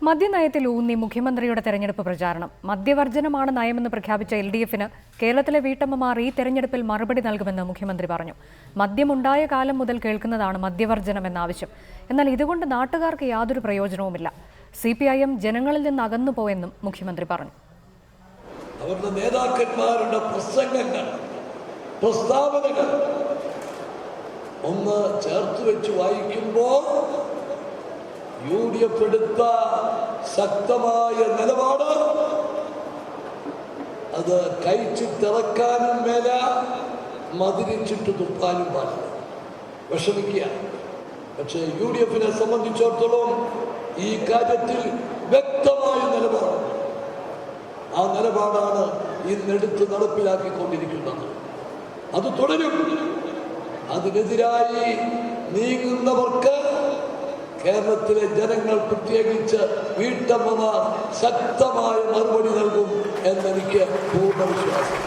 മദ്യനയത്തിൽ ഊന്നി മുഖ്യമന്ത്രിയുടെ തെരഞ്ഞെടുപ്പ് പ്രചാരണം. മദ്യവർജനമാണ് നയമെന്ന് പ്രഖ്യാപിച്ച LDFന് കേരളത്തിലെ വീട്ടമ്മമാർ ഈ തെരഞ്ഞെടുപ്പിൽ മറുപടി നൽകുമെന്ന് മുഖ്യമന്ത്രി പറഞ്ഞു. മദ്യമുണ്ടായ കാലം മുതൽ കേൾക്കുന്നതാണ് മദ്യവർജനം എന്ന ആവശ്യം. എന്നാൽ ഇതുകൊണ്ട് നാട്ടുകാർക്ക് യാതൊരു പ്രയോജനവുമില്ല. CPIM ജനങ്ങളിൽ നിന്ന് അകന്നുപോയെന്നും മുഖ്യമന്ത്രി പറഞ്ഞു. അവരുടെ നേതാക്കന്മാരുടെ പ്രസംഗങ്ങൾ, പ്രസ്താവനകൾ ഒന്ന് ചേർത്ത് വെച്ച് വായിക്കുമ്പോൾ UDF എടുത്ത ശക്തമായ നിലപാട് അത് കഴിച്ചിട്ടിറക്കാനും മേല, മതിരിച്ചിട്ട് തുപ്പാനും പാടില്ല. വിഷമിക്കുക. പക്ഷേ UDFനെ സംബന്ധിച്ചിടത്തോളം ഈ കാര്യത്തിൽ വ്യക്തമായ നിലപാടാണ്. ആ നിലപാടാണ് ഇന്നെടുത്ത് നടപ്പിലാക്കിക്കൊണ്ടിരിക്കുന്നത്. അത് തുടരും. അതിനെതിരായി നീങ്ങുന്നവർക്ക് കേരളത്തിലെ ജനങ്ങൾ, പ്രത്യേകിച്ച് വീട്ടമ്മമാർ ശക്തമായ മറുപടി നൽകും എന്നെനിക്ക് പൂർണ്ണ വിശ്വാസം.